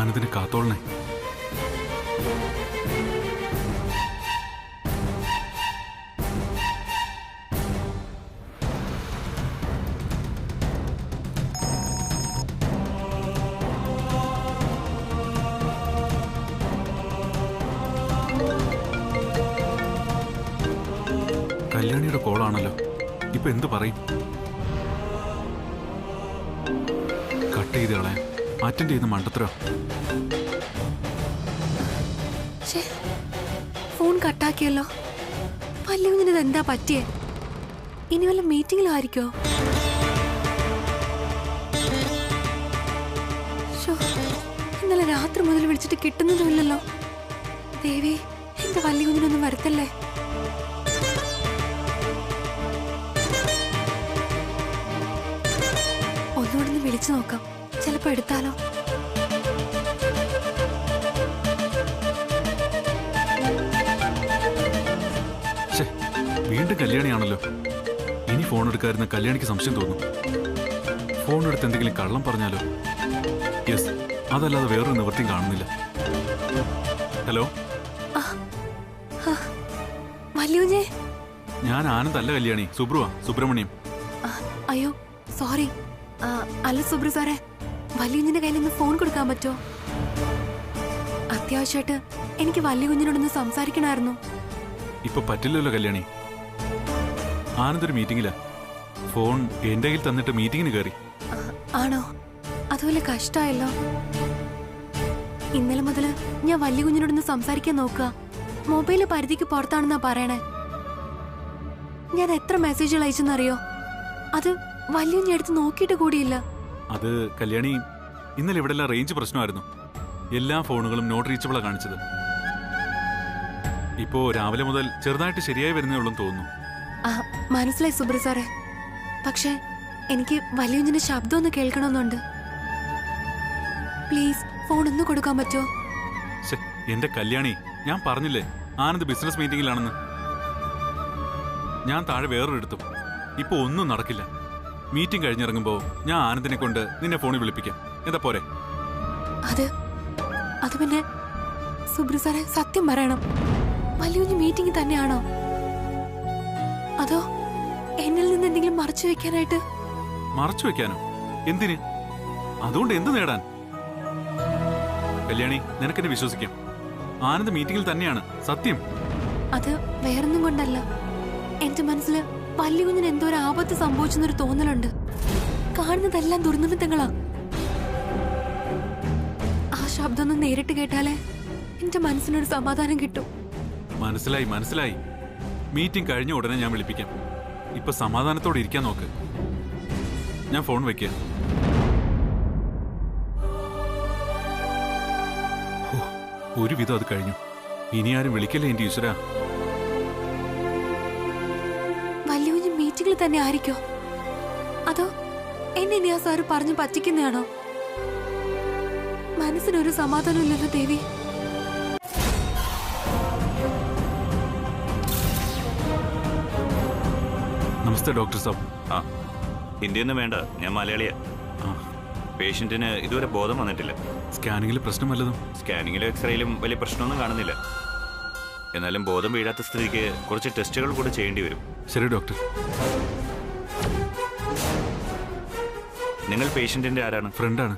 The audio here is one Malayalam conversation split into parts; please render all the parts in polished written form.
ആനന്ദിനെ കാത്തോളണേ. കല്യാണിയുടെ കോളാണല്ലോ. ഇപ്പൊ എന്തു പറയും? കട്ട് ചെയ്ത് കളയാൻ അറ്റൻഡ് ചെയ്യുന്ന മണ്ടത്തരോ. ഫോൺ കട്ടാക്കിയല്ലോ. വല്യകുഞ്ഞിന് എന്താ പറ്റിയേ? ഇനി വല്ല മീറ്റിംഗിലായിരിക്കോ? ഇന്നലെ രാത്രി മുതൽ വിളിച്ചിട്ട് കിട്ടുന്നതുമില്ലല്ലോ. ദേവി, എന്റെ വല്യകുഞ്ഞിനൊന്നും വരത്തല്ലേ. ഒന്നുകൂടെ വിളിച്ചു നോക്കാം, ചിലപ്പോ എടുത്താലോ. വീണ്ടും കല്യാണിയാണല്ലോ. ഇനി ഫോൺ എടുക്കാതിരുന്ന കല്യാണിക്ക് സംശയം തോന്നും. ഫോൺ എടുത്ത് എന്തെങ്കിലും കള്ളം പറഞ്ഞാലോ? യെസ്, അതല്ലാതെ വേറൊരു നിവൃത്തിയും കാണുന്നില്ല. ഹലോ, ഞാൻ ആനന്ദല്ല കല്യാണി, സുബ്രഹ്മണ്യം. അയ്യോ സോറി. അല്ല സുബ്രു സാറേ, വല്യകുഞ്ഞിന്റെ കയ്യിൽ നിന്ന് ഫോൺ കൊടുക്കാൻ പറ്റുമോ? അത്യാവശ്യമായിട്ട് എനിക്ക് വല്യകുഞ്ഞിനോടൊന്ന് സംസാരിക്കണമായിരുന്നു. ഇപ്പൊ പറ്റില്ലല്ലോ കല്യാണി. ആനന്ദ് ഒരു മീറ്റിംഗിലാ. ഫോൺ എന്റെ കയ്യിൽ തന്നിട്ട് മീറ്റിംഗിന് കയറി. ആണോ? അതുപോലെ കഷ്ടായല്ലോ. ഇന്നലെ മുതല് ഞാൻ വല്യകുഞ്ഞിനോടൊന്ന് സംസാരിക്കാൻ നോക്കുക. മൊബൈല് പരിധിക്ക് പുറത്താണെന്നാ പറയണേ. ഞാൻ എത്ര മെസ്സേജുകൾ അയച്ചെന്നറിയോ? അത് വല്യകുഞ്ഞ് എടുത്ത് നോക്കിയിട്ട് കൂടിയില്ല. അത് കല്യാണി, ഇന്നലെ ഇവിടെ എല്ലാം റേഞ്ച് പ്രശ്നമായിരുന്നു. എല്ലാ ഫോണുകളും നോട്ട് റീച്ചബിളാ കാണിച്ചത്. ഇപ്പോ രാവിലെ മുതൽ ചെറുതായിട്ട് ശരിയായി വരുന്നേ ഉള്ളൂ തോന്നുന്നു. മനസ്സിലായി സുബ്രു സാറേ. പക്ഷെ എനിക്ക് വല്യകുഞ്ഞിന്റെ ശബ്ദം ഒന്ന് കേൾക്കണമെന്നുണ്ട്. പ്ലീസ് ഫോൺ ഒന്ന് കൊടുക്കാൻ പറ്റുമോ? എന്റെ കല്യാണി, ഞാൻ പറഞ്ഞില്ലേ ആനന്ദ് ബിസിനസ് മീറ്റിംഗിലാണെന്ന്. ഞാൻ താഴെ വേറൊരിടത്തും. ഇപ്പൊ ഒന്നും നടക്കില്ല. മീറ്റിംഗ് കഴിഞ്ഞിറങ്ങുമ്പോ ഞാൻ ആനന്ദിനെ കൊണ്ട് നിന്നെ ഫോണിൽ വിളിപ്പിക്കാം. എന്താ പോരെ? അത് പിന്നെ സുബ്രു സാറേ, സത്യം പറയണം, വല്യകുഞ്ഞ് മീറ്റിംഗ് തന്നെയാണോ? അതോ എന്നിൽ നിന്ന് എന്തെങ്കിലും മറച്ചു വെക്കാനായിട്ട്? മറച്ചു വെക്കാനോ? എന്തിന്? അതുകൊണ്ട് എന്ത് നേടാൻ? കല്യാണി, നിനക്കെന്നെ വിശ്വസിക്കാം. ആനന്ദ് മീറ്റിംഗിൽ തന്നെയാണ്, സത്യം. അത് വേറൊന്നും കൊണ്ടല്ല. എന്റെ മനസ്സില് വല്യകുഞ്ഞിന് എന്തോ ഒരു ആപത്ത് സംഭവിച്ചെന്നൊരു തോന്നലുണ്ട്. കാണുന്നതെല്ലാം ദുർനിമിത്തങ്ങളാ. ആ ശബ്ദം ഒന്ന് നേരിട്ട് കേട്ടാലേ എന്റെ മനസ്സിനൊരു സമാധാനം കിട്ടും. മനസ്സിലായി. മീറ്റിംഗ് കഴിഞ്ഞ ഉടനെ ഞാൻ വിളിപ്പിക്കാം. ഇപ്പൊ സമാധാനത്തോടെ ഇരിക്കാൻ നോക്ക്. ഞാൻ ഫോൺ വെക്കുക. ഒരുവിധം അത് കഴിഞ്ഞു. ഇനി ആരും വിളിക്കല്ലേ എന്റെ ഈശ്വര. വല്യകുഞ്ഞ് മീറ്റിംഗിൽ തന്നെ ആയിരിക്കോ? അതോ എന്നെ ഇനി ആ സാറ് പറഞ്ഞു പറ്റിക്കുന്നതാണോ? മനസ്സിനൊരു സമാധാനമില്ലല്ലോ ദേവി. നമസ്തേ ഡോക്ടർ സാബ്. ഹിന്ദിയൊന്നും വേണ്ട, ഞാൻ മലയാളിയാ. പേഷ്യന്റിന് ഇതുവരെ ബോധം വന്നിട്ടില്ല. സ്കാനിങ്ങിൽ പ്രശ്നം വല്ലതും? സ്കാനിങ്ങിലും എക്സ്റേയിലും വലിയ പ്രശ്നമൊന്നും കാണുന്നില്ല. എന്നാലും ബോധം വീഴാത്ത സ്ഥിതിക്ക് കുറച്ച് ടെസ്റ്റുകൾ കൂടെ ചെയ്യേണ്ടി വരും. ശരി ഡോക്ടർ. നിങ്ങൾ പേഷ്യന്റിന്റെ ആരാണ്? ഫ്രണ്ടാണ്.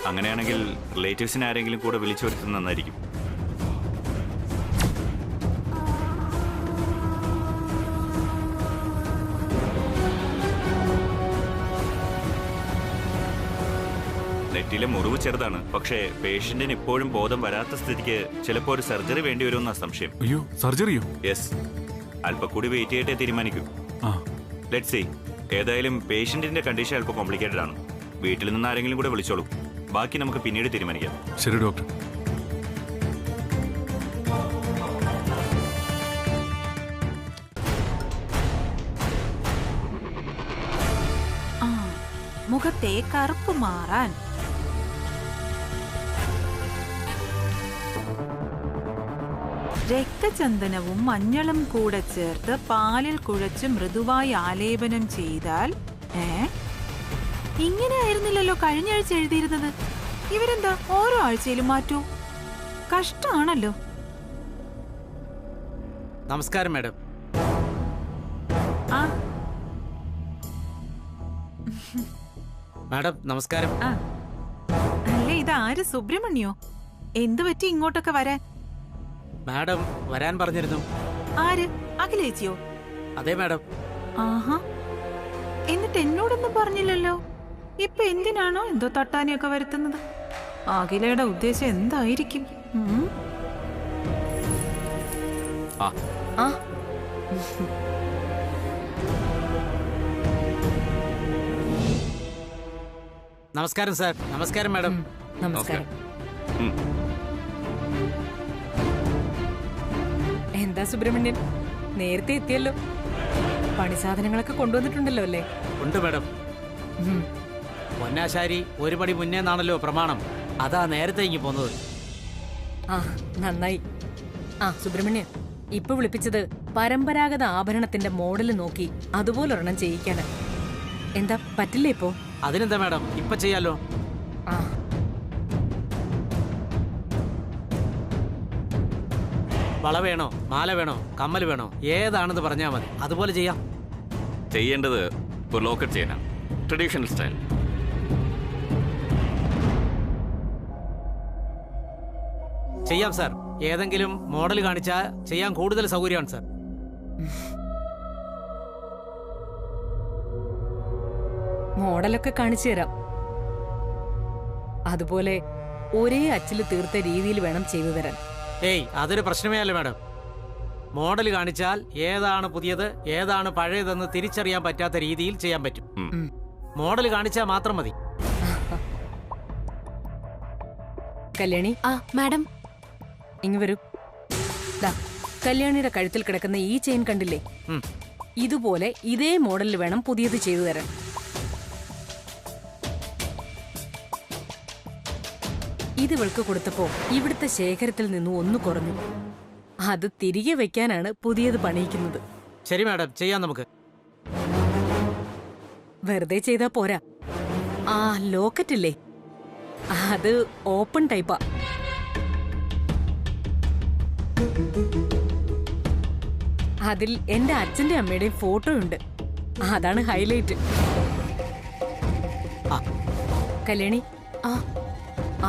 അങ്ങനെയാണെങ്കിൽ റിലേറ്റീവ്സിനെ ആരെങ്കിലും കൂടെ വിളിച്ചു വരുത്തുന്നത് നന്നായിരിക്കും. നെറ്റിയിലെ മുറിവ് ചെറുതാണ്, പക്ഷേ പേഷ്യന്റിന് ഇപ്പോഴും ബോധം വരാത്ത സ്ഥിതിക്ക് ചിലപ്പോൾ ഒരു സർജറി വേണ്ടി വരുമെന്നാ സംശയം. അയ്യോ, സർജറിയോ? യെസ്, അല്പം കൂടി വെയിറ്റ് ചെയ്തിട്ടേ തീരുമാനിക്കൂ. Let's see. ഏതായാലും പേഷ്യന്റിന്റെ കണ്ടീഷൻ അല്പം കോംപ്ലിക്കേറ്റഡ് ആണ്. വീട്ടിൽ നിന്ന് ആരെങ്കിലും കൂടെ വിളിച്ചോളൂ. ബാക്കി നമുക്ക് പിന്നീട് തീരുമാനിക്കാം. ശരി ഡോക്ടർ. മുഖത്തെ കറുപ്പ് മാറാൻ രക്തചന്ദനവും മഞ്ഞളും കൂടെ ചേർത്ത് പാലിൽ കുഴച്ച് മൃദുവായി ആലേപനം ചെയ്താൽ ഇങ്ങനെ ആയിരുന്നില്ലല്ലോ കഴിഞ്ഞ ആഴ്ച എഴുതിയിരുന്നത്. ഇവരെന്താ ഓരോ ആഴ്ചയിലും മാറ്റൂ? കഷ്ടാണല്ലോ. നമസ്കാരം മാഡം. ആ മാഡം നമസ്കാരം. ആ അല്ലേ, ഇതാര്? സുബ്രഹ്മണ്യോ? എന്തു പറ്റി ഇങ്ങോട്ടൊക്കെ വരാൻ? മാഡം വരാൻ പറഞ്ഞിരുന്നു. ആര്? അഖിലേച്ചിയോ? അതെ മാഡം. ആഹാ, എന്നിട്ട് എന്നോടൊന്നും പറഞ്ഞില്ലല്ലോ. ഇപ്പൊ എന്തിനാണോ എന്തോ തട്ടാനെയൊക്കെ വരുത്തുന്നത്? അഖിലയുടെ ഉദ്ദേശം എന്തായിരിക്കും? ആ നമസ്കാരം സാർ. നമസ്കാരം മാഡം. നമസ്കാരം. എന്താ സുബ്രഹ്മണ്യൻ, നേരത്തെ എത്തിയല്ലോ. പണി സാധനങ്ങളൊക്കെ കൊണ്ടുവന്നിട്ടുണ്ടല്ലോ അല്ലേ? ഉണ്ട് മാഡം. പൊന്നാശാരി ഒരു പടി മുന്നേന്നാണല്ലോ പ്രമാണം. അതാ നേരത്തെ ഇങ്ങി പോന്നത്. ആ നന്നായി. ആ സുബ്രഹ്മണ്യൻ, ഇപ്പൊ വിളിപ്പിച്ചത് പരമ്പരാഗത ആഭരണത്തിന്റെ മോഡല് നോക്കി അതുപോലൊരെണ്ണം ചെയ്യിക്കാന്. എന്താ പറ്റില്ലേ ഇപ്പോ? അതിനെന്താ മാഡം, ഇപ്പൊ ചെയ്യാലോ. ആ വള വേണോ, മാല വേണോ, കമ്മൽ വേണോ, ഏതാണെന്ന് പറഞ്ഞാൽ മതി, അതുപോലെ ചെയ്യാം. ചെയ്യേണ്ടത് ഒരു ലോക്കറ്റ് ചെയ്യാനാണ്, ട്രഡീഷണൽ സ്റ്റൈൽ. ചെയ്യാം സാർ. ഏതെങ്കിലും മോഡൽ കാണിച്ചാൽ ചെയ്യാൻ കൂടുതൽ സൗകര്യമാണ് സാർ. മോഡലൊക്കെ കാണിച്ചു തരാം. അതുപോലെ ഒരേ അച്ചില് തീർത്ത രീതിയിൽ വേണം ചെയ്തു തരാൻ. ഏയ് അതൊരു പ്രശ്നമേ അല്ല മാഡം. മോഡൽ കാണിച്ചാൽ ഏതാണ് പുതിയത് ഏതാണ് പഴയതെന്ന് തിരിച്ചറിയാൻ പറ്റാത്ത രീതിയിൽ ചെയ്യാൻ പറ്റും. മോഡൽ കാണിച്ചാൽ മാത്രം മതി. കല്യാണി, ആ മാഡം. ഇങ്ങ് വരൂ. ദാ കല്യാണിയുടെ കഴുത്തിൽ കിടക്കുന്ന ഈ ചെയിൻ കണ്ടില്ലേ? ഇതുപോലെ ഇതേ മോഡലിൽ വേണം പുതിയത് ചെയ്തു തരാൻ. ഇത് ഇവൾക്ക് കൊടുത്തപ്പോ ഇവിടുത്തെ ശേഖരത്തിൽ നിന്നും ഒന്ന് കുറഞ്ഞു. അത് തിരികെ വെക്കാനാണ് പുതിയത് പണിയിക്കുന്നത്. ശരി മാഡം, ചെയ്യാം നമുക്ക്. വെറുതെ ചെയ്താ പോരാ. ആ ലോക്കറ്റ് ഇല്ലേ, അത് ഓപ്പൺ ടൈപ്പാ. അതിൽ എന്റെ അച്ഛന്റെ അമ്മയുടെയും ഫോട്ടോ ഉണ്ട്. അതാണ് ഹൈലൈറ്റ്. കല്യാണി,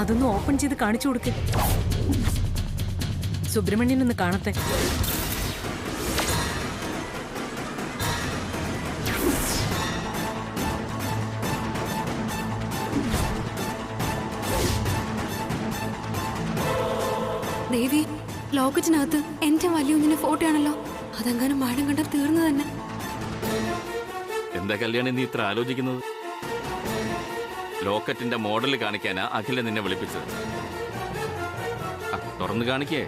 അതൊന്ന് ഓപ്പൺ ചെയ്ത് കാണിച്ചു കൊടുക്ക്. സുബ്രഹ്മണ്യൻ ഒന്ന് കാണട്ടെ. ദേവി, ലോക്കറ്റിനകത്ത് എന്റെ വലിയ ഫോട്ടോ ആണല്ലോ. അതെങ്ങാനും മാഡം കണ്ടാൽ തീർന്നു തന്നെ. എന്താ കല്യാണി നീ ഇത്ര ആലോചിക്കുന്നത്? ലോക്കറ്റിന്റെ മോഡൽ കാണിക്കാനാ അഖില നിന്നെ വിളിപ്പിച്ചത്. തുറന്ന് കാണിക്കേ.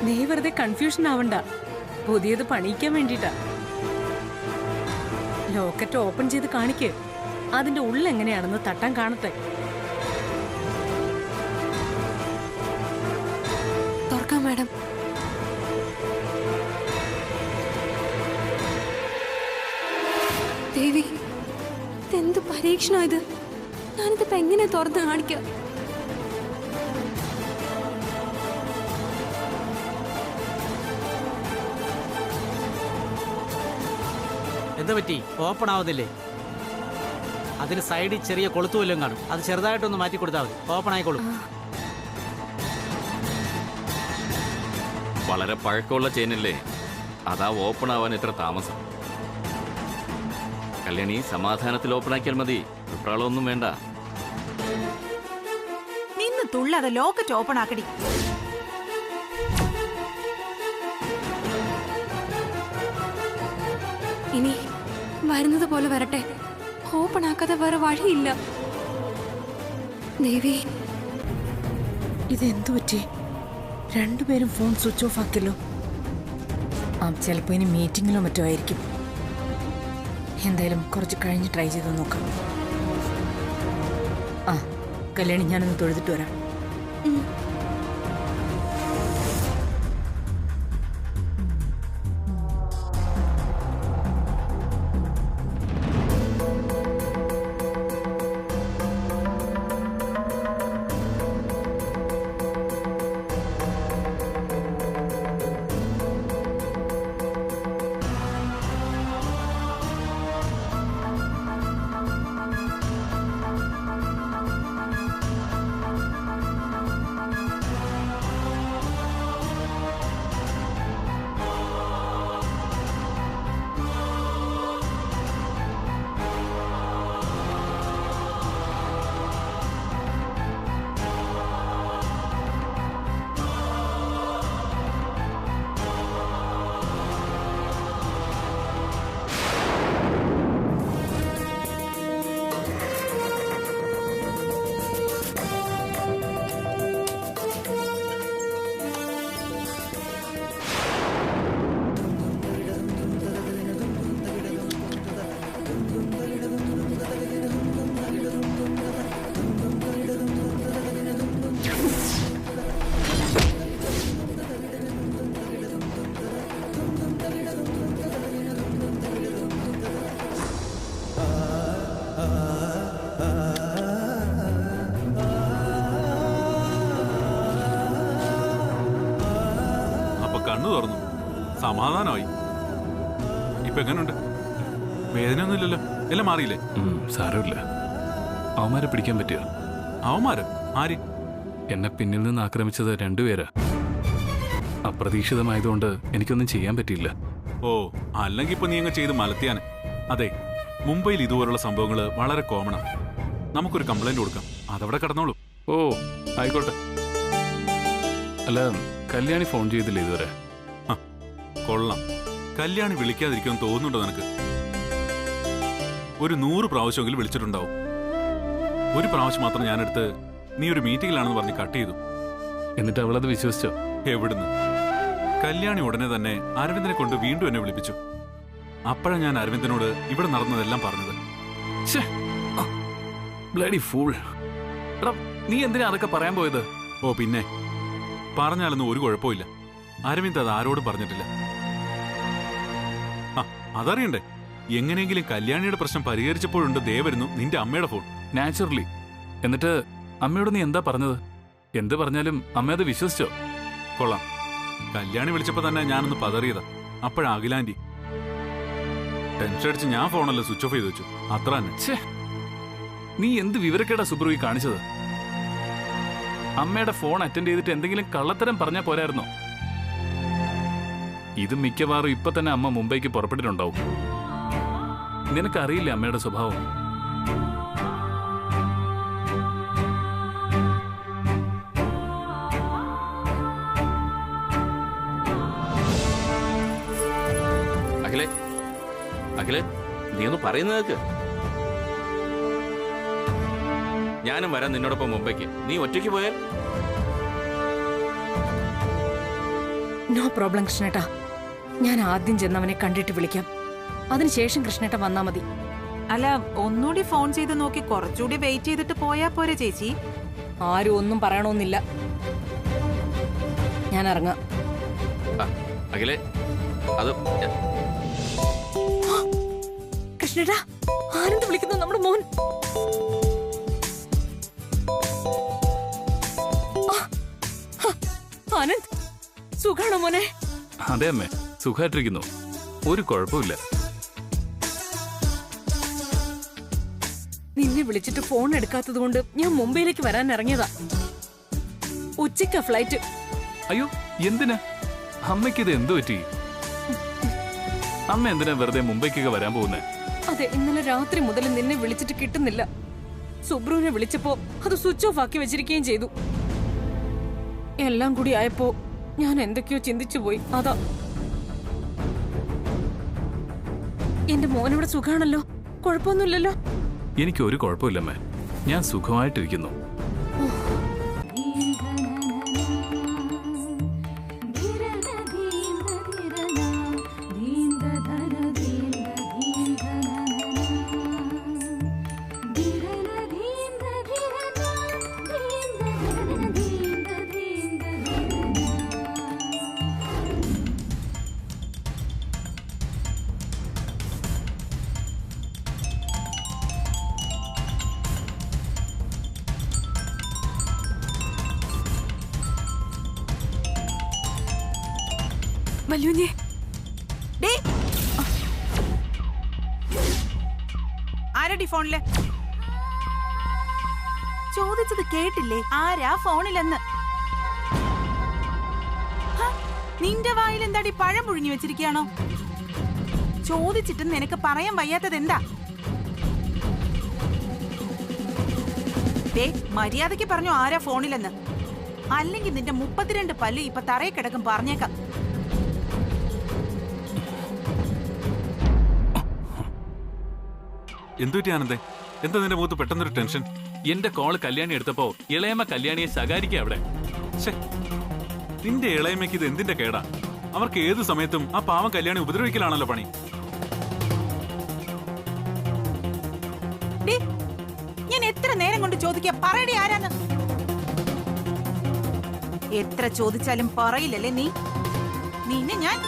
നീ വെറുതെ കൺഫ്യൂഷൻ ആവണ്ട. പുതിയത് പണിയിക്കാൻ വേണ്ടിട്ടാ. ലോക്കറ്റ് ഓപ്പൺ ചെയ്ത് കാണിക്ക്. അതിന്റെ ഉള്ളെങ്ങനെയാണെന്ന് തട്ടാൻ കാണട്ടെ. തുറക്കാം മാഡം. ദേവി, ഇതെന്ത് പരീക്ഷണം ഇത്? ഞാനിതിപ്പോ എങ്ങനെ തുറന്ന് കാണിക്കാം? എന്താ പറ്റി, ഓപ്പൺ ആവുന്നില്ലേ? അതിന് സൈഡിൽ ചെറിയ കൊളുത്തു വല്ലതും കാണും. അത് ചെറുതായിട്ടൊന്ന് മാറ്റി കൊടുത്താൽ മതി, ഓപ്പൺ ആയിക്കോളും. വളരെ പഴക്കമുള്ള ചെയിനല്ലേ, അതാ ഓപ്പൺ ആവാൻ ഇത്ര താമസം. കല്യാണി സമാധാനത്തിൽ ഓപ്പൺ ആക്കിയാൽ മതി, വിപ്രാളമൊന്നും വേണ്ട. നിന്ന് തുള്ളാതെ ലോക്കറ്റ് ഓപ്പൺ ആക്കടി. ഇനി വരുന്നത് പോലെ വരട്ടെ. ഓപ്പൺ ആക്കാതെ വേറെ വഴിയില്ല. ദേവി, ഇതെന്തു പറ്റി? രണ്ടുപേരും ഫോൺ സ്വിച്ച് ഓഫ് ആക്കിയല്ലോ. ചിലപ്പോ ഇനി മീറ്റിംഗിലോ മറ്റോ ആയിരിക്കും. എന്തായാലും കുറച്ച് കഴിഞ്ഞ് ട്രൈ ചെയ്ത് നോക്കാം. കല്യാണി, ഞാനൊന്ന് തൊഴുതിട്ട് വരാം. കണ്ണു തുറന്നു. സമാധാനമായി. ഇപ്പൊ എങ്ങനെയുണ്ട്? വേദനയൊന്നുമില്ലല്ലോ? എല്ലാം മാറിയില്ലേ? സാരമില്ല. അവന്മാരെ പിടിക്കാൻ പറ്റിയോ? അവന്മാര് ആര്? എന്നെ പിന്നിൽ നിന്ന് ആക്രമിച്ചത് രണ്ടുപേരാ. അപ്രതീക്ഷിതമായതുകൊണ്ട് എനിക്കൊന്നും ചെയ്യാൻ പറ്റിയില്ല. ഓ, അല്ലെങ്കിൽ ഇപ്പൊ നീ അങ്ങ് ചെയ്ത് മലത്തിയാന്. അതെ, മുംബൈയിൽ ഇതുപോലുള്ള സംഭവങ്ങൾ വളരെ കോമണാ. നമുക്കൊരു കംപ്ലൈന്റ് കൊടുക്കാം, അതവിടെ കിടന്നോളൂ. ഓ, ആയിക്കോട്ടെ. അല്ല, കല്യാണി ഫോൺ ചെയ്തില്ല ഇതുവരെ? കൊള്ളാം. കല്യാണി വിളിക്കാതിരിക്കുമെന്ന് തോന്നുന്നുണ്ടോ നിനക്ക്? ഒരു 100 പ്രാവശ്യമെങ്കിലും വിളിച്ചിട്ടുണ്ടാവും. ഒരു പ്രാവശ്യം മാത്രം ഞാനെടുത്ത് നീ ഒരു മീറ്റിംഗിലാണെന്ന് പറഞ്ഞ് കട്ട് ചെയ്തു. എന്നിട്ട് അവളത് വിശ്വസിച്ചോ? എവിടുന്ന്? കല്യാണി ഉടനെ തന്നെ അരവിന്ദനെ കൊണ്ട് വീണ്ടും എന്നെ വിളിപ്പിച്ചു. അപ്പോഴാണ് ഞാൻ അരവിന്ദനോട് ഇവിടെ നടന്നതെല്ലാം പറഞ്ഞത്. Bloody fool. എടാ, നീ എന്തിനാ അതൊക്കെ പറയാൻ പോയത്? ഓ പിന്നെ, പറഞ്ഞാലൊന്നും ഒരു കുഴപ്പമില്ല. അരവിന്ദ് അത് ആരോടും പറഞ്ഞിട്ടില്ല. അതറിയണ്ടേ? എങ്ങനെയെങ്കിലും കല്യാണിയുടെ പ്രശ്നം പരിഹരിച്ചപ്പോഴുണ്ട് ദേ വരുന്നു നിന്റെ അമ്മയുടെ ഫോൺ. നാച്ചുറലി. എന്നിട്ട് അമ്മയോട് നീ എന്താ പറഞ്ഞത്? എന്ത് പറഞ്ഞാലും അമ്മ അത് വിശ്വസിച്ചോ? കൊള്ളാം. കല്യാണി വിളിച്ചപ്പോ തന്നെ ഞാനൊന്ന് പതറിയതാ. അപ്പോഴാ അഖിലാന്റി. ടെൻഷൻ അടിച്ച് ഞാൻ ഫോണല്ല സ്വിച്ച് ഓഫ് ചെയ്ത് വെച്ചു. അത്ര തന്നെ. നീ എന്ത് വിവരക്കേടാ സുബ്രു ഈ കാണിച്ചത്? അമ്മയുടെ ഫോൺ അറ്റൻഡ് ചെയ്തിട്ട് എന്തെങ്കിലും കള്ളത്തരം പറഞ്ഞാൽ പോരായിരുന്നോ? ഇത് മിക്കവാറും ഇപ്പൊ തന്നെ അമ്മ മുംബൈക്ക് പുറപ്പെട്ടിട്ടുണ്ടാവും. നിനക്കറിയില്ല അമ്മയുടെ സ്വഭാവം. അഖിലേ, അഖിലേ, നീ ഒന്ന് പറയുന്നത്. ഞാനും വരാൻ നിന്നോടൊപ്പം മുംബൈക്ക്. നീ ഒറ്റയ്ക്ക് പോയാൽ? നോ പ്രോബ്ലം കൃഷ്ണേട്ടാ. ഞാൻ ആദ്യം ചെന്നവനെ കണ്ടിട്ട് വിളിക്കാം. അതിനുശേഷം കൃഷ്ണേട്ട വന്നാ മതി. അല്ല, ഒന്നുകൂടി ഫോൺ ചെയ്ത് നോക്കി കുറച്ചുകൂടി വെയിറ്റ് ചെയ്തിട്ട് പോയാ പോരെ ചേച്ചി? ആരും ഒന്നും പറയണമെന്നില്ല. ഞാൻ ഇറങ്ങാം. അഖിലേ, അത് കൃഷ്ണേട്ടാ, ആരെന്ത് വിളിക്കുന്നു? നമ്മുടെ മോൻ. ആനന്ദ്, സുഖാണോ മോനെ? അതെ അമ്മേ, സുഖമായിട്ടിരിക്കുന്നു. ഒരു കുഴപ്പമില്ല. നിന്നെ വിളിച്ചിട്ട് ഫോൺ എടുക്കാത്തത് കൊണ്ട് ഞാൻ മുംബൈയിലേക്ക് വരാൻ ഇറങ്ങിയതാ. ഉച്ചയ്ക്കാ ഫ്ലൈറ്റ്. അയ്യോ, എന്തിനാ? അമ്മയ്ക്കിത് എന്തു പറ്റി? അമ്മ എന്തിനാ വെറുതെ മുംബൈക്കൊക്കെ വരാൻ പോകുന്നേ? അതെ, ഇന്നലെ രാത്രി മുതൽ നിന്നെ വിളിച്ചിട്ട് കിട്ടുന്നില്ല. സുബ്രുവിനെ വിളിച്ചപ്പോ അത് സ്വിച്ച് ഓഫ് ആക്കി വെച്ചിരിക്കുകയും ചെയ്തു. എല്ലാം കൂടി ആയപ്പോ ഞാൻ എന്തൊക്കെയോ ചിന്തിച്ചു പോയി. അതാ. എന്റെ മോനോട് സുഖാണല്ലോ? കുഴപ്പമൊന്നുമില്ലല്ലോ? എനിക്ക് ഒരു കുഴപ്പമില്ലമ്മേ, ഞാൻ സുഖമായിട്ടിരിക്കുന്നു. വല്യുഞ്ഞേ, ആരടി ഫോണില്? ചോദിച്ചത് കേട്ടില്ലേ? ആരാ ഫോണിലെന്ന്? നിന്റെ വായിൽ എന്താടി പഴം പുഴുങ്ങി വെച്ചിരിക്കുകയാണോ? ചോദിച്ചിട്ട് നിനക്ക് പറയാൻ വയ്യാത്തത് എന്താ? മര്യാദയ്ക്ക് പറഞ്ഞു ആരാ ഫോണിലെന്ന്. അല്ലെങ്കിൽ നിന്റെ 32 പല്ല് ഇപ്പൊ തറയെ കിടക്കും, പറഞ്ഞേക്കാം. എന്തുപറ്റി ആനന്ദേ? എന്താ നിന്റെ മുഖത്ത് പെട്ടെന്നൊരു ടെൻഷൻ? എന്റെ കോള് കല്യാണി എടുത്തപ്പോ ഇളയമ്മ കല്യാണിയെ ശകാരിക്കുക അവിടെ. നിന്റെ ഇളയമ്മയ്ക്ക് ഇത് എന്തിന്റെ കേടാ? അവർക്ക് ഏത് സമയത്തും ആ പാവം കല്യാണി ഉപദ്രവിക്കലാണല്ലോ പണി. ഞാൻ എത്ര നേരം കൊണ്ട് ചോദിക്കാം, പറയടി ആരാന്ന്? എത്ര ചോദിച്ചാലും പറയില്ലല്ലേ നീ? നിന്നെ ഞാൻ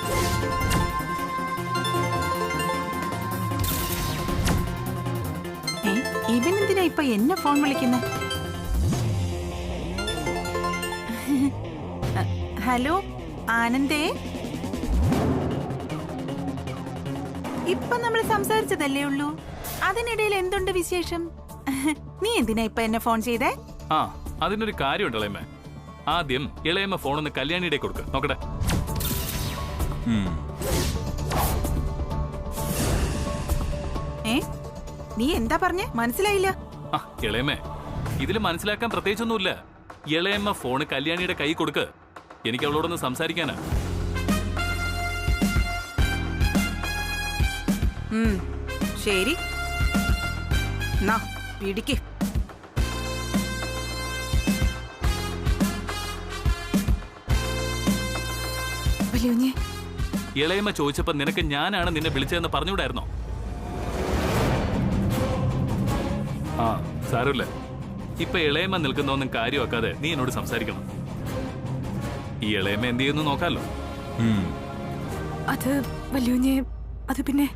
ഇവനെന്തിനാ ഇപ്പൊ എന്നെ ഫോൺ വിളിക്കുന്ന? ഹലോ, ആനന്ദേ, ഇപ്പൊ നമ്മൾ സംസാരിച്ചതല്ലേ ഉള്ളൂ, അതിനിടയിൽ എന്തുണ്ട് വിശേഷം? നീ എന്തിനാ ഇപ്പൊ എന്നെ ഫോൺ ചെയ്തേ? ആ അതിനൊരു കാര്യമുണ്ട് ഇളയമ്മ. ആദ്യം ഇളയമ്മ ഫോണൊന്ന് കല്യാണിയുടെ കൊടുക്ക് നോക്കട്ടെ. നീ എന്താ പറഞ്ഞേ? മനസ്സിലായില്ല. ആ ഇളയമ്മേ, ഇതിൽ മനസ്സിലാക്കാൻ പ്രത്യേകിച്ചൊന്നുമില്ല. ഇളയമ്മ ഫോണ് കല്യാണിയുടെ കൈ കൊടുക്ക്. എനിക്ക് അവളോടൊന്ന് സംസാരിക്കാനാ. ശരി, നാ പിടിക്ക്. ഇളയമ്മ ചോദിച്ചപ്പോ നിനക്ക് ഞാനാണ് നിന്നെ വിളിച്ചതെന്ന് പറഞ്ഞുകൂടായിരുന്നോ? ആ സാരമില്ല. ഇപ്പൊ ഇളയമ്മ നിൽക്കുന്നൊന്നും കാര്യമാക്കാതെ നീ എന്നോട് സംസാരിക്കണം. ഈ ഇളയമ്മ എന്ത് ചെയ്യുന്നു നോക്കാലോ. അത് വല്യൂഞ്ഞെ, അത് പിന്നെ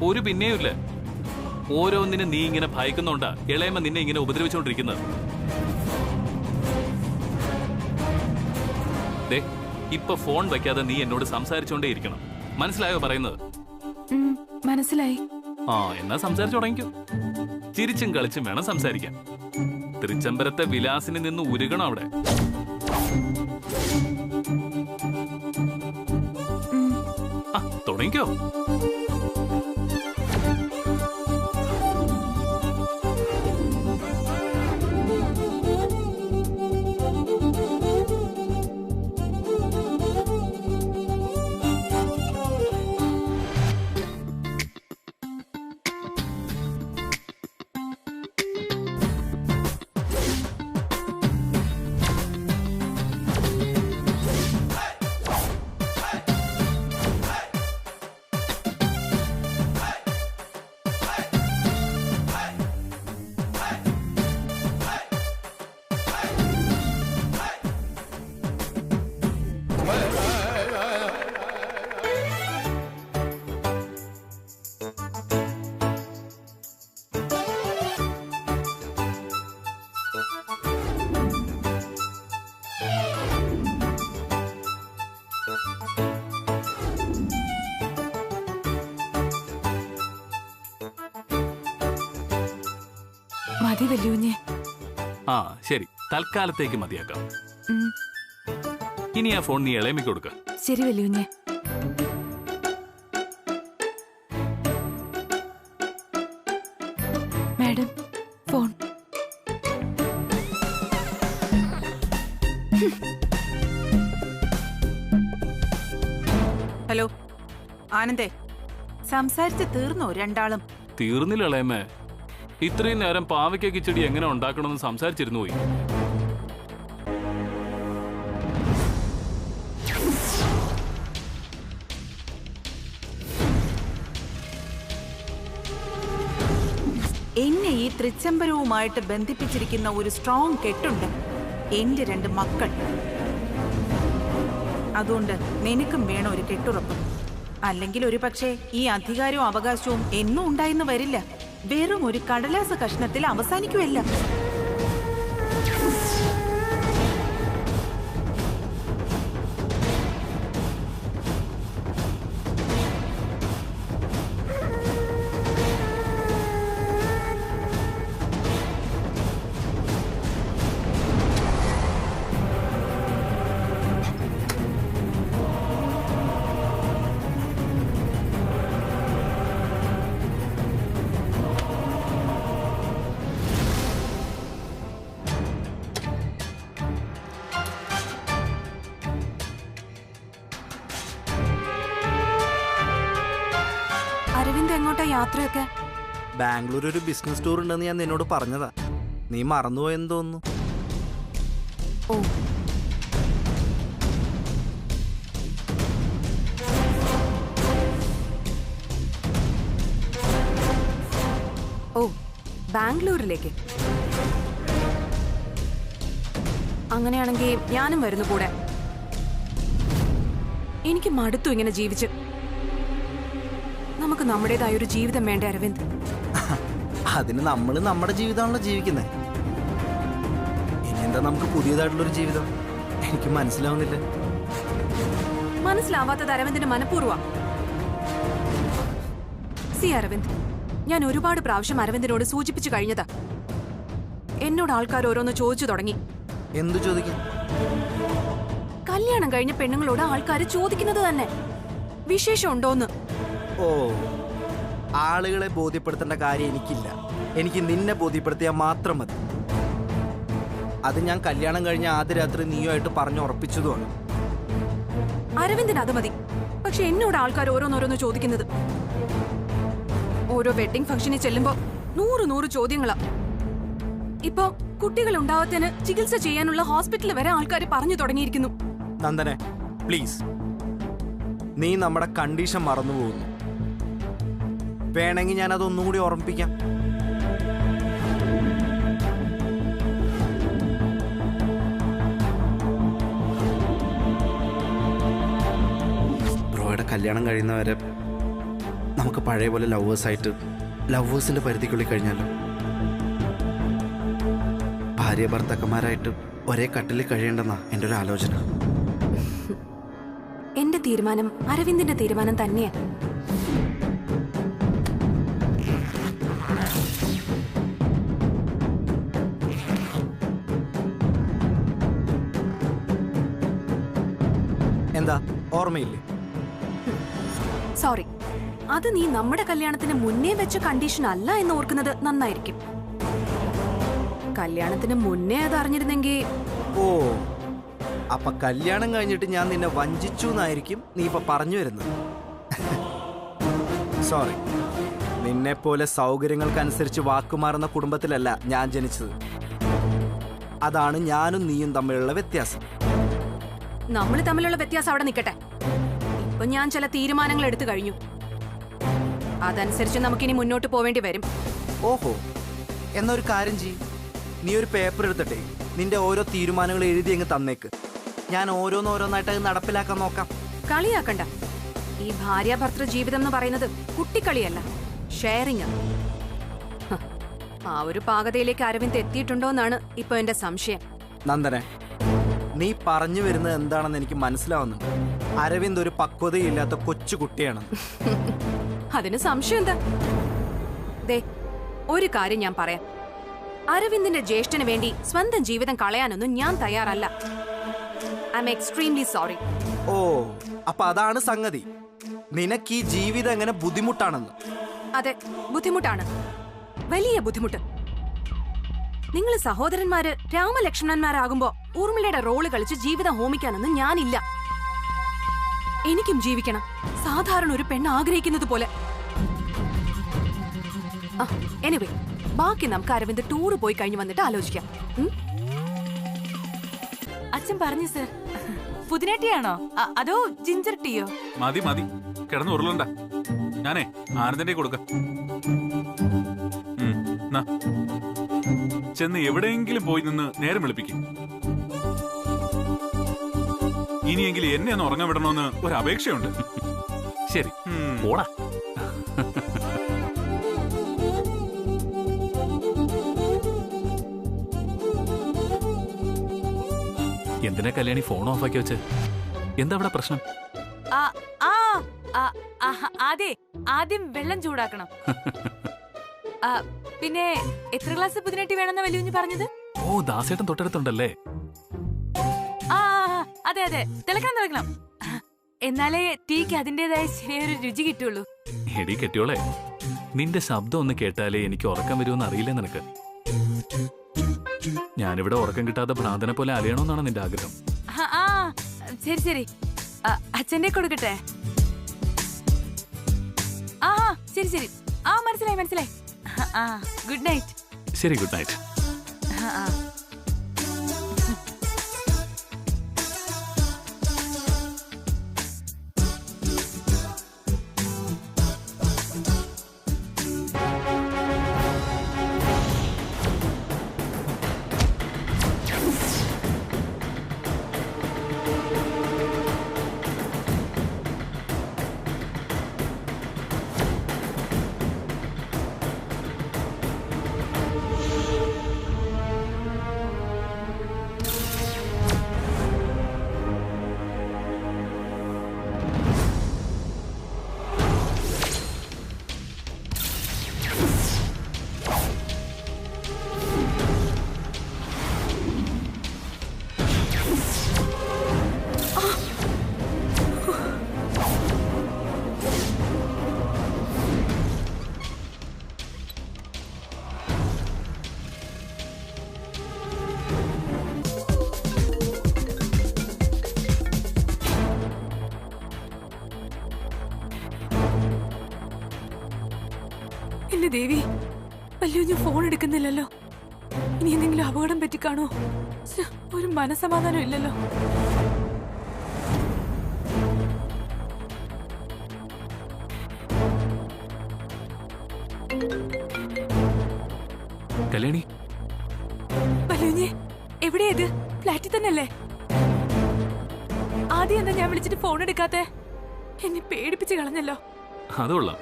ഒരു പിന്നെയും ഇല്ല. ഓരോന്നിനും നീ ഇങ്ങനെ ഭയക്കുന്നോണ്ടാ ഇളയമ്മ നിന്നെ ഇങ്ങനെ ഉപദ്രവിച്ചോണ്ടിരിക്കുന്നത്. ഇപ്പൊ ഫോൺ വയ്ക്കാതെ നീ എന്നോട് സംസാരിച്ചോണ്ടേ ഇരിക്കണം. മനസ്സിലായോ പറയുന്നത്? മനസ്സിലായി. ആ എന്നാ സംസാരിച്ചു തുടങ്ങിക്കോ. ചിരിച്ചും കളിച്ചും വേണം സംസാരിക്കാൻ. തൃച്ചംബരത്തെ വിലാസിന് നിന്ന് ഉരുകണം അവിടെ. തുടങ്ങിക്കോ. മതി വല്യൂഞ്ഞെ. ആ ശരി, തൽക്കാലത്തേക്ക് മതിയാക്കാം. ഇനി ആ ഫോൺ നീ ഇളയമ്മയ്ക്ക് കൊടുക്ക. ശരി വല്യൂഞ്ഞെ. Madam phone. ഹലോ ആനന്ദേ, സംസാരിച്ച് തീർന്നോ രണ്ടാളും? തീർന്നില്ല ഇളയമ്മേ. ഇത്രയും നേരം പാവയ്ക്ക കിച്ചടി എങ്ങനെ ഉണ്ടാക്കണമെന്ന് സംസാരിച്ചിരുന്നു പോയി. എന്നെ ഈ തൃച്ചംബരവുമായിട്ട് ബന്ധിപ്പിച്ചിരിക്കുന്ന ഒരു സ്ട്രോങ് കെട്ടുണ്ട്, എന്റെ 2 മക്കൾ. അതുകൊണ്ട് നിനക്കും വേണം ഒരു കെട്ടുറപ്പ്. അല്ലെങ്കിൽ ഒരു പക്ഷേ ഈ അധികാരവും അവകാശവും എന്നും ഉണ്ടായെന്ന് വരില്ല. വെറും ഒരു കടലാസ കഷ്ണത്തിൽ അവസാനിക്കുമല്ല. അരവിന്ദ് എങ്ങോട്ടാ യാത്രയൊക്കെ? ബാംഗ്ലൂർ ഒരു ബിസിനസ് ടൂർ ഉണ്ടെന്ന് ഞാൻ നിന്നോട് പറഞ്ഞതാ. നീ മറന്നുപോയെന്ന് തോന്നുന്നു. ഓ ഓ ബാംഗ്ലൂരിലേക്ക്. അങ്ങനെയാണെങ്കിൽ ഞാനും വരുന്നു കൂടെ. എനിക്ക് മടുത്തു ഇങ്ങനെ ജീവിച്ച്. നമുക്ക് നമ്മുടേതായ ഒരു ജീവിതം വേണ്ടേ അരവിന്ദ്? അതിന് നമ്മൾ നമ്മുടെ ജീവിതമാണല്ലോ ജീവിക്കുന്നത്. ഇനി എന്താ നമുക്ക് പുതിയതായിട്ടുള്ളൊരു ജീവിതം? എനിക്ക് മനസ്സിലാവുന്നില്ല. മനസ്സിലാവാത്തത് അരവിന്ദിന്റെ മനഃപൂർവ്വം. സി അരവിന്ദ്, ഞാൻ ഒരുപാട് പ്രാവശ്യം അരവിന്ദിനോട് സൂചിപ്പിച്ചു കഴിഞ്ഞതാ. എന്നോട് ആൾക്കാർ ഓരോന്ന് ചോദിച്ചു തുടങ്ങി. എന്തു ചോദിക്കാൻ? കല്യാണം കഴിഞ്ഞ പെണ്ണുങ്ങളോട് ആൾക്കാർ ചോദിക്കുന്നത് തന്നെ വിശേഷം ഉണ്ടോന്ന്. ഓ, ആളുകളെ ബോധ്യപ്പെടുത്തേണ്ട കാര്യം എനിക്കില്ല. എനിക്ക് നിന്നെ ബോധ്യപ്പെടുത്തിയാൽ മാത്രം മതി. അത് ഞാൻ കല്യാണം കഴിഞ്ഞ ആദ്യ രാത്രി നീയുമായിട്ട് പറഞ്ഞുറപ്പിച്ചതുമാണ്. അരവിന്ദിന് അത് മതി. പക്ഷെ എന്നോട് ആൾക്കാർ ഓരോന്നോരോന്ന് ചോദിക്കുന്നത്. ഓരോ വെഡിങ് ഫംഗ്ഷനിൽ ചെല്ലുമ്പോ 100 ചോദ്യങ്ങളാ. ഇപ്പൊ കുട്ടികൾ ഉണ്ടാവത്തിന് ചികിത്സ ചെയ്യാനുള്ള ഹോസ്പിറ്റലിൽ വരെ ആൾക്കാർ പറഞ്ഞു തുടങ്ങിയിരിക്കുന്നു. നന്ദനെ, പ്ലീസ്, നീ നമ്മുടെ കണ്ടീഷൻ മറന്നുപോകുന്നു. വേണമെങ്കിൽ ഞാൻ അതൊന്നും കൂടി ഓർമ്മിപ്പിക്കാം. ബ്രോയുടെ കല്യാണം കഴിയുന്നവരെ നമുക്ക് പഴയ പോലെ ലവേഴ്സായിട്ട് ലവേഴ്സിന്റെ പരിധിക്കുള്ളിൽ കഴിഞ്ഞാലോ? ഭാര്യ ഭർത്താക്കന്മാരായിട്ട് ഒരേ കട്ടിലിൽ കഴിയേണ്ടെന്നാ എൻ്റെ ഒരു ആലോചന. എന്റെ തീരുമാനം അരവിന്ദിന്റെ തീരുമാനം തന്നെയാ. എന്താ ഓർമ്മയില്ലേ? സോറി, അത് നീ നമ്മുടെ കല്യാണത്തിന് മുന്നേ വെച്ച കണ്ടീഷൻ അല്ല എന്ന് ഓർക്കുന്നത് നന്നായിരിക്കും. കല്യാണത്തിന് മുന്നേ അത് അറിഞ്ഞിരുന്നെങ്കിൽ. ഓ, അപ്പൊ കല്യാണം കഴിഞ്ഞിട്ട് ഞാൻ നിന്നെ വഞ്ചിച്ചു എന്നായിരിക്കും നീ ഇപ്പൊ പറഞ്ഞു വരുന്നത്. സോറി, നിന്നെ പോലെ സൗകര്യങ്ങൾക്കനുസരിച്ച് വാക്കുമാറുന്ന കുടുംബത്തിലല്ല ഞാൻ ജനിച്ചത്. അതാണ് ഞാനും നീയും തമ്മിലുള്ള വ്യത്യാസം. നമ്മൾ തമ്മിലുള്ള വ്യത്യാസം അവിടെ നിൽക്കട്ടെ. ഇപ്പൊ ഞാൻ ചില തീരുമാനങ്ങൾ എടുത്തു കഴിഞ്ഞു. അതനുസരിച്ച് നമുക്കിനി മുന്നോട്ട് പോവേണ്ടി വരും. ഓഹോ, എന്നൊരു കാര്യം ചെയ്യും. നീ ഒരു പേപ്പർ എടുത്തിട്ടെ നിന്റെ ഓരോ തീരുമാനങ്ങൾ എഴുതി അങ്ങ് തന്നേക്ക്. ഞാൻ ഓരോന്നോരോന്നായിട്ട് അത് നടപ്പിലാക്കാൻ നോക്കാം. കളിയാക്കണ്ട. ഈ ഭാര്യ ഭർത്തൃ ജീവിതം എന്ന് പറയുന്നത് കുട്ടിക്കളിയല്ല, ഷെയറിംഗ്. ആ ഒരു പാകതയിലേക്ക് അരവിന്ദ് എത്തിയിട്ടുണ്ടോ എന്നാണ് ഇപ്പൊ എന്റെ സംശയം. നന്ദനെ, നീ പറഞ്ഞു വരുന്നത് എന്താണെന്ന് എനിക്ക് മനസ്സിലാവുന്നുണ്ട്. അരവിന്ദ് ഒരു പക്വതയില്ലാത്ത കൊച്ചു കുട്ടിയാണെന്ന്. അതിന് സംശയം എന്താ? ദേ, ഒരു കാര്യം ഞാൻ പറയാം. അരവിന്ദിന്റെ ജ്യേഷ്ഠന് വേണ്ടി സ്വന്തം ജീവിതം കളയാനൊന്നും ഞാൻ തയ്യാറല്ല. I am extremely sorry. ഓ, അപ്പൊ അതാണ് സംഗതി. നിനക്ക് ഈ ജീവിതം എങ്ങനെ ബുദ്ധിമുട്ടാണെന്ന്. അതെ, ബുദ്ധിമുട്ടാണ്, വലിയ ബുദ്ധിമുട്ട്. നിങ്ങൾ സഹോദരന്മാര് രാമലക്ഷ്മണന്മാരാകുമ്പോ ഊർമിളയുടെ റോള് കളിച്ച് ജീവിതം ഹോമിക്കാനൊന്നും ഞാനില്ല. എനിക്കും ജീവിക്കണം, സാധാരണ ഒരു പെണ്ണ് ആഗ്രഹിക്കുന്നത് പോലെ. എനിവേ, ബാക്കി നമുക്ക് അരവിന്ദ് ടൂറ് പോയി കഴിഞ്ഞ് വന്നിട്ട് ആലോചിക്കാം. അച്ഛൻ പറഞ്ഞു സർ. പുതിനേട്ടിയാണോ അതോ ജിഞ്ചർ ടീയോ? മതി മതി, കിടന്ന് ഉരുളണ്ട. ഞാനേ ആനന്ദന്റെ കൊടുക്കാം. ചെന്ന് എവിടെയെങ്കിലും പോയി നിന്ന് നേരം വെളുപ്പിക്കും. ഇനിയെങ്കിലും എന്നെ ഒന്ന് ഉറങ്ങാൻ വിടണമെന്ന് ഒരു അപേക്ഷയുണ്ട്. ശരി, പോടാ. എന്തിനാ കല്യാണി ഫോൺ ഓഫാക്കി വെച്ച്? എന്താ അവിടെ പ്രശ്നം? അതെ, ആദ്യം വെള്ളം ചൂടാക്കണം. പിന്നെ എത്ര ഗ്ലാസ് പുതിനേട്ടി വേണമെന്ന വലിയ പറഞ്ഞത്? ഓ, ദാസേട്ടൻ തൊട്ടടുത്തുണ്ടല്ലേ? അതെ അതെ, തിളക്കണം. എന്നാലേ ടീക്ക് അതിന്റേതായ ശരിയൊരു രുചി കിട്ടുള്ളൂ. എടി കെട്ടിയോളെ, നിന്റെ ശബ്ദം ഒന്ന് കേട്ടാലേ എനിക്ക് ഉറക്കം വരുമെന്ന് അറിയില്ലേ നിനക്ക്? ഞാനിവിടെ ഉറക്കം കിട്ടാതെ ഭ്രാന്തനെ പോലെ അലയണമെന്നാണ് നിന്റെ ആഗ്രഹം. ശരി ശരി, അച്ഛന്റെ കൊടുക്കട്ടെ. ശരി ശരി, മനസ്സിലായി. Good night. ശരി, ഗുഡ് നൈറ്റ്. ദേവി, വല്യുഞ്ഞ് ഫോൺ എടുക്കുന്നില്ലല്ലോ. ഇനി എന്തെങ്കിലും അപകടം പറ്റിക്കാണോ? ശ്ശെ, ഒരു മനസമാധാനം ഇല്ലല്ലോ. കല്യാണി, വല്യുഞ്ഞ് എവിടെയാ ഇത്? ഫ്ലാറ്റിൽ തന്നെയല്ലേ? ആദ്യം എന്താ ഞാൻ വിളിച്ചിട്ട് ഫോൺ എടുക്കാത്തെ? എന്നെ പേടിപ്പിച്ച് കളഞ്ഞല്ലോ. അതുകൊള്ളാം.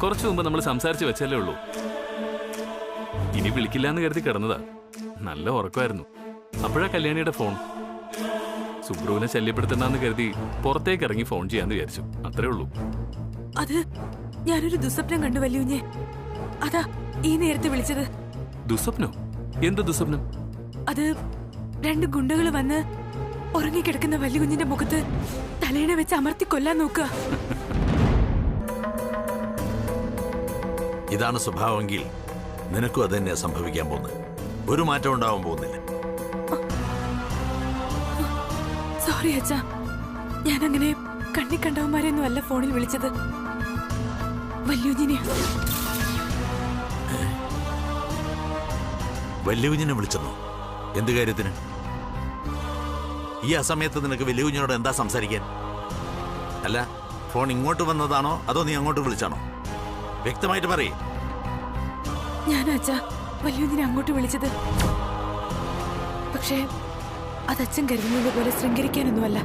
കുറച്ചു മുമ്പ് നമ്മൾ സംസാരിച്ച് വെച്ചല്ലേ ഉള്ളൂ. ഇനി വിളിക്കില്ല എന്ന് കരുതി കിടന്നതാ. നല്ല ഉറക്കമായിരുന്നു. അപ്പോഴാ കല്യാണിയുടെ ഫോൺ. സുബ്രുവിനെ ശല്യപ്പെടുത്തണ്ടെന്ന് കരുതി പുറത്തേക്ക് ഇറങ്ങി ഫോൺ ചെയ്യാന്ന് വിചാരിച്ചു. അത്രേ ഉള്ളൂ. അത് ഞാനൊരു ദുസ്വപ്നം കണ്ടു വല്യുഞ്ഞ്. അതാ ഈ നേരത്തെ വിളിച്ചത്. ദുസ്വപ്നോ? എന്ത് ദുസ്വപ്നം? അത് 2 ഗുണ്ടകൾ വന്ന് ഉറങ്ങിക്കിടക്കുന്ന വല്യുകുഞ്ഞിന്റെ മുഖത്ത് തലയിണ വെച്ച് അമർത്തി കൊല്ലാൻ നോക്കുക. ഇതാണ് സ്വഭാവമെങ്കിൽ നിനക്കും അത് തന്നെയാ സംഭവിക്കാൻ പോകുന്നത്. ഒരു മാറ്റം ഉണ്ടാവാൻ പോകുന്നില്ല. സോറി അച്ഛാ, ഞാനങ്ങനെ കണ്ണി കണ്ടവന്മാരെയൊന്നും അല്ല ഫോണിൽ വിളിച്ചത്. വല്യുഞ്ഞിനെ. വല്യകുഞ്ഞിനെ വിളിച്ചെന്നോ? എന്ത് കാര്യത്തിന്? ഈ അസമയത്ത് നിനക്ക് വല്യകുഞ്ഞിനോട് എന്താ സംസാരിക്കാൻ? അല്ല, ഫോൺ ഇങ്ങോട്ട് വന്നതാണോ അതോ നീ അങ്ങോട്ട് വിളിച്ചാണോ? വ്യക്തമായിട്ട് പറയേ. ഞാനാ അച്ഛാ വല്യുഞ്ഞിനെ അങ്ങോട്ട് വിളിച്ചത്. പക്ഷേ അതച്ഛൻ കരുതുന്നത് പോലെ ശൃംഗരിക്കാനൊന്നുമല്ല.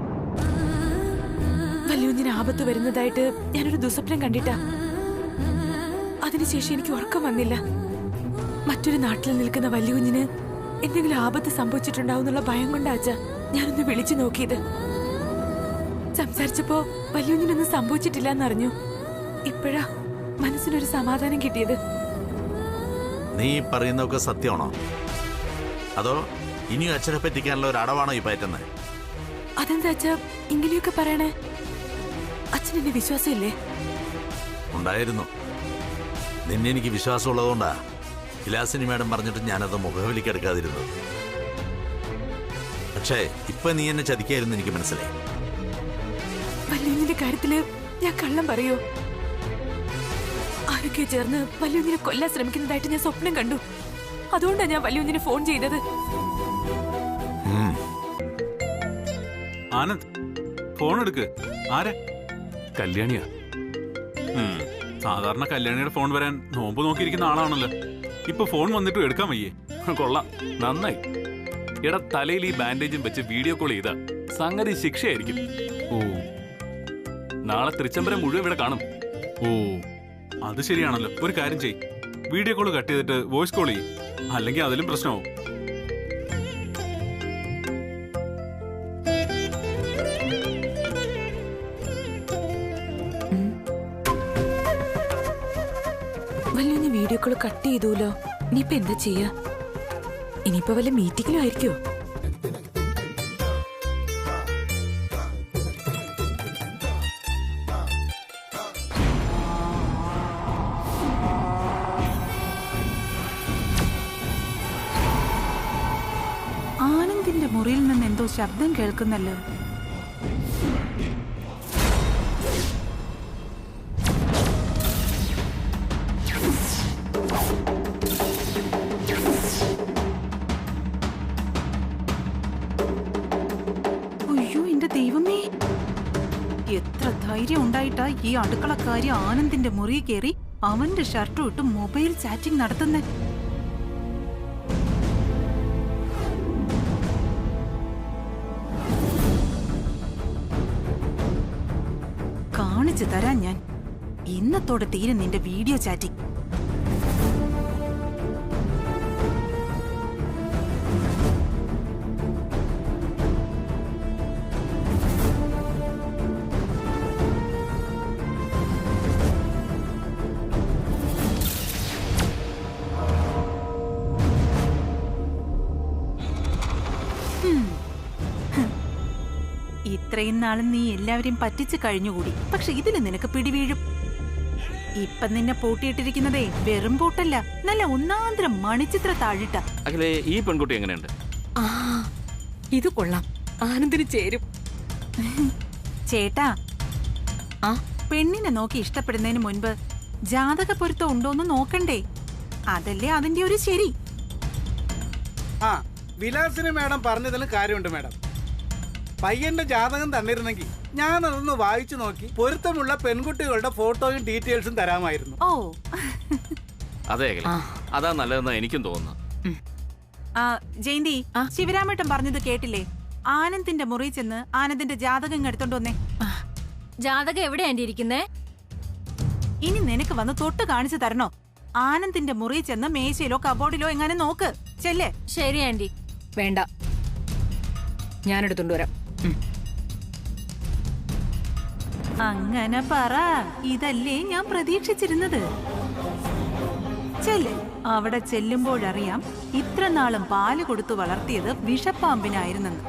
വല്യുഞ്ഞിന് ആപത്ത് വരുന്നതായിട്ട് ഞാനൊരു ദുസ്വപ്നം കണ്ടിട്ടാ. അതിനുശേഷം എനിക്ക് ഉറക്കം വന്നില്ല. മറ്റൊരു നാട്ടിൽ നിൽക്കുന്ന വല്യുഞ്ഞിന് എന്തെങ്കിലും ആപത്ത് സംഭവിച്ചിട്ടുണ്ടാവുന്നുള്ള ഭയം കൊണ്ടാ അച്ഛാ ഞാനൊന്ന് വിളിച്ചു നോക്കിയത്. സംസാരിച്ചപ്പോ വല്യുഞ്ഞിനൊന്നും സംഭവിച്ചിട്ടില്ല എന്നറിഞ്ഞു. ഇപ്പോഴാ മനസ്സിനൊരു സമാധാനം കിട്ടിയത്. നീ പറയുന്നതൊക്കെ സത്യമാണോ? അതോ ഇനിയും അച്ഛനെ പറ്റിക്കാനുള്ള ഒരു അടവാണോ ഈ പയറ്റുന്നത്? അതെന്താ അച്ഛാ ഇങ്ങനെയൊക്കെ പറയണേ? അച്ഛനെന്നെ വിശ്വാസമില്ലേ? ഉണ്ടായിരുന്നു. നിന്നെ എനിക്ക് വിശ്വാസമുള്ളതുകൊണ്ടാ വിലാസിനി മാഡം പറഞ്ഞിട്ട് ഞാനത് മുഖവിലിക്കെടുക്കാതിരുന്നത്. പക്ഷേ ഇപ്പൊ നീ എന്നെ ചതിക്കായിരുന്നു എനിക്ക് മനസ്സിലായി. വല്യുഞ്ഞിന്റെ കാര്യത്തില് ഞാൻ കള്ളം പറയോ? ആരൊക്കെ ചേർന്ന് വല്യുഞ്ഞിനെ കൊല്ലാൻ ശ്രമിക്കുന്നതായിട്ട് ഞാൻ സ്വപ്നം കണ്ടു. അതുകൊണ്ടാണ് ഞാൻ വല്യുഞ്ഞിനെ ഫോൺ ചെയ്തത്. ആനന്ദ്, ഫോൺ എടുക്ക്. ആരെ? കല്യാണിയാ. സാധാരണ കല്യാണിയുടെ ഫോൺ വരാൻ നോമ്പ് നോക്കിയിരിക്കുന്ന ആളാണല്ലോ. ഇപ്പൊ ഫോൺ വന്നിട്ടും എടുക്കാൻ വയ്യേ? കൊള്ളാം, നന്നായി. എടാ, തലയിൽ ഈ ബാൻഡേജും വെച്ച് വീഡിയോ കോൾ ചെയ്താ സംഗതി ശിക്ഷയായിരിക്കും. ഓ, നാളെ തൃച്ചംബരം മുഴുവൻ ഇവിടെ കാണും. ഓ, അത് ശരിയാണല്ലോ. ഒരു കാര്യം ചെയ്, വീഡിയോ കോൾ കട്ട് ചെയ്തിട്ട് വോയിസ് കോൾ ചെയ്യും. അല്ലെങ്കിൽ അതിലും പ്രശ്നമാവും. വല്യുഞ്ഞ് വീഡിയോ കോൾ കട്ട് ചെയ്തൂലോ. ഇനിയിപ്പോ എന്താ ചെയ്യാ? ഇനിയിപ്പോ വല്ല മീറ്റിംഗിലും ആയിരിക്കോ? ആനന്ദിന്റെ മുറിയിൽ നിന്ന് എന്തോ ശബ്ദം കേൾക്കുന്നല്ലോ. അയ്യോ എന്റെ ദൈവമേ, എത്ര ധൈര്യം ഉണ്ടായിട്ടാ ഈ അടുക്കളക്കാരി ആനന്ദിന്റെ മുറി കയറി അവന്റെ ഷർട്ടും ഇട്ട് മൊബൈൽ ചാറ്റിംഗ് നടത്തുന്നേ. കാണിച്ചു തരാൻ ഞാൻ. ഇന്നത്തോടെ തീരും നിന്റെ വീഡിയോ ചാറ്റിംഗ്. ഇത്രയും നാളും നീ എല്ലാവരെയും പറ്റിച്ചു കഴിഞ്ഞുകൂടി. പക്ഷെ ഇതില് നിനക്ക് പിടിവീഴും. ഇപ്പൊ നിന്നെ പൂട്ടിയിട്ടിരിക്കുന്നതേ വെറും പൂട്ടല്ല, നല്ല ഒന്നാന്തരം മണിച്ചിത്ര താഴിട്ട. അഖിലേ, ഈ പെൺകുട്ടി എങ്ങനെയുണ്ട്? ഇത് കൊള്ളാം, ആനന്ദിന് ചേരും. ചേട്ടാ, പെണ്ണിനെ നോക്കി ഇഷ്ടപ്പെടുന്നതിന് മുൻപ് ജാതക പൊരുത്തം ഉണ്ടോന്ന് നോക്കണ്ടേ? അതല്ലേ അതിന്റെ ഒരു ശരി. ആ വിലാസിന് മാഡം പറഞ്ഞതിലും കാര്യമുണ്ട് മാഡം. പയ്യന്റെ ജാതകം തന്നിരുന്നെങ്കിൽ ഞാനതൊന്ന് വായിച്ചു നോക്കി പൊരുത്തമുള്ള പെൺകുട്ടികളുടെ ഫോട്ടോയും ഡീറ്റെയിൽസും തരാമായിരുന്നു. ഓ അതെ അതാ നല്ലതെന്നാ എനിക്കും തോന്നുന്നു. ജയന്തി, ശിവരാമേട്ടൻ പറഞ്ഞത് കേട്ടില്ലേ? ആനന്ദിന്റെ മുറി ചെന്ന് ആനന്ദിന്റെ ജാതകം എടുത്തോണ്ട് വന്നേ. ജാതകം എവിടെയാ ആന്റി ഇരിക്കുന്നേ? ഇനി നിനക്ക് വന്ന് തൊട്ട് കാണിച്ചു തരണോ? ആനന്ദിന്റെ മുറി ചെന്ന് മേശയിലോ കബോർഡിലോ എങ്ങനെ നോക്ക്. ചെല്ലേ. ശരി ആന്റി. വേണ്ട, ഞാനെടുത്തോണ്ട് വരാം. അങ്ങനെ പറ. ഇതല്ലേ ഞാൻ പ്രതീക്ഷിച്ചിരുന്നത്. ചെല്ല്. അവിടെ ചെല്ലുമ്പോഴറിയാം ഇത്ര നാളും പാല് കൊടുത്തു വളർത്തിയത് വിഷപ്പാമ്പിനായിരുന്നെന്ന്.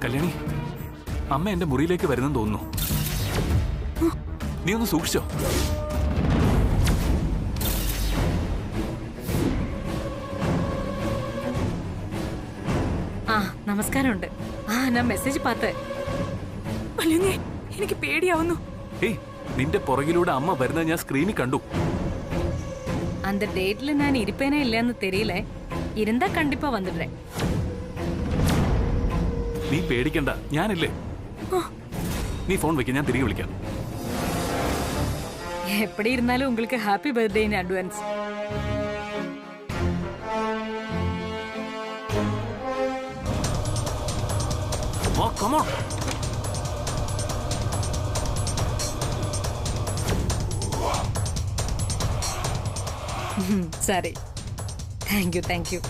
കല്യാണി, അമ്മ എന്റെ മുറിയിലേക്ക് വരുന്നെന്ന് തോന്നുന്നു. നീ ഒന്ന് സൂക്ഷിച്ചോ. നമസ്കാരമുണ്ട്. ഞാൻ മെസ്സേജ് പാത്ത്. എനിക്ക് പേടിയാവുന്നു. ഏയ്, നിന്റെ പുറകിലൂടെ അമ്മ വരുന്നത് ഞാൻ സ്ക്രീനിൽ കണ്ടു. அந்த டேட்ல நான் இருப்பேனே இல்லைன்னு தெரியல. இருந்தா கண்டிப்பா வந்துடுறேன். നീ പേടിക്കണ്ട, ഞാനില്ലേ. നീ ഫോൺ വെക്ക, ഞാൻ തിരികെ വിളിക്കാം. எப்படி இருந்தாலும் உங்களுக்கு happy birthday in advance. Oh, come on. சரி. Thank you.